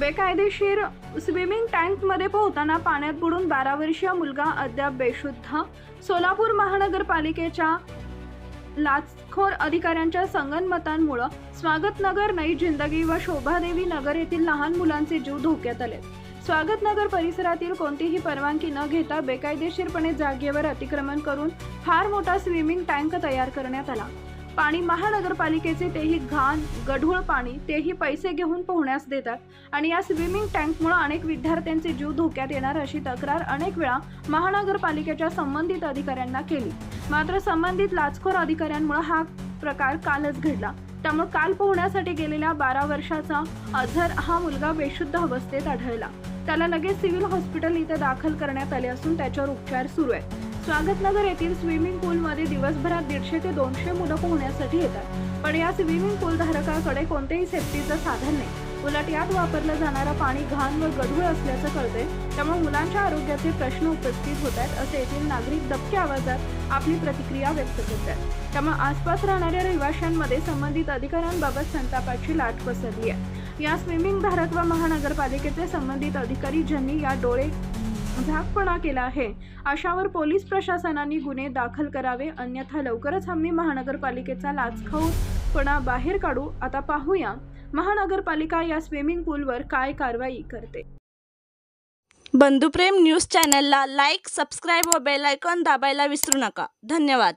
बेकायदेशीर स्विमिंग टँकमध्ये पोहताना पाण्यात बुडून 12 वर्षीय मुलगा अद्याप बेशुद्ध। सोलापूर महानगरपालिकेच्या लाचखोर अधिकाऱ्यांच्या संगनमतांमुळे स्वागतनगर, नई जिंदगी व शोभादेवी नगर येथील लहान मुलांचे जीव धोक्यात आले। स्वागतनगर परिसरातील कोणतीही परवानगी न घेता बेकायदेशीरपणे जागेवर अतिक्रमण करून फार मोठा स्विमिंग टँक तयार करण्यात आला। पाणी महानगरपालिकेचे, तेही घाण गढूळ पाणी, तेही पैसे घेऊन पोहण्यास देतात आणि या स्विमिंग टँकमुळे अनेक विद्यार्थ्यांचे जीव धोक्यात येणार अशी तक्रार अनेक वेळा महानगरपालिकेच्या संबंधित अधिकाऱ्यांना केली। मात्र संबंधित लाचखोर अधिकाऱ्यांमुळे हा प्रकार कालच घडला। त्यामुळे काल पोहण्यासाठी गेलेल्या 12 वर्षाचा अझर हा मुलगा बेशुद्ध अवस्थेत आढळला। त्याला लगेच सिव्हिल हॉस्पिटल इथे दाखल करण्यात आले असून त्याच्यावर उपचार सुरू आहेत। स्वागतनगर येथील स्विमिंग पूलमध्ये दिवसभरात 150 ते 200 मुलं पोहण्यासाठी येतात, पण या स्विमिंग पूल धारकाकडे कोणतेही सेफ्टीचं साधन नाही। उलट यात वापरलं जाणारं पाणी घाण व गढूळ असल्याचं कळतंय। त्यामुळे मुलांच्या आरोग्याचे प्रश्न उपस्थित होत आहेत असे येथील नागरिक दबक्या आवाजात आपली प्रतिक्रिया व्यक्त करतात। त्यामुळे आसपास राहणाऱ्या रहिवाशांमध्ये संबंधित अधिकाऱ्यांबाबत संतापाची लाट पसरली आहे। या स्विमिंग धारक व महानगरपालिकेचे संबंधित अधिकारी ज्यांनी या डोळे झाकपणा केला आहे अशावर पोलीस प्रशासनाने गुन्हे दाखल करावे, अन्यथा लवकरच आम्ही महानगरपालिकेचा लाचखोरपणा बाहेर काढू। आता पाहूया महानगरपालिका या स्विमिंग पूलवर काय कारवाई करते। बंधुप्रेम न्यूज चॅनलला लाईक, सबस्क्राईब व बेल आयकॉन दाबायला विसरू नका। धन्यवाद।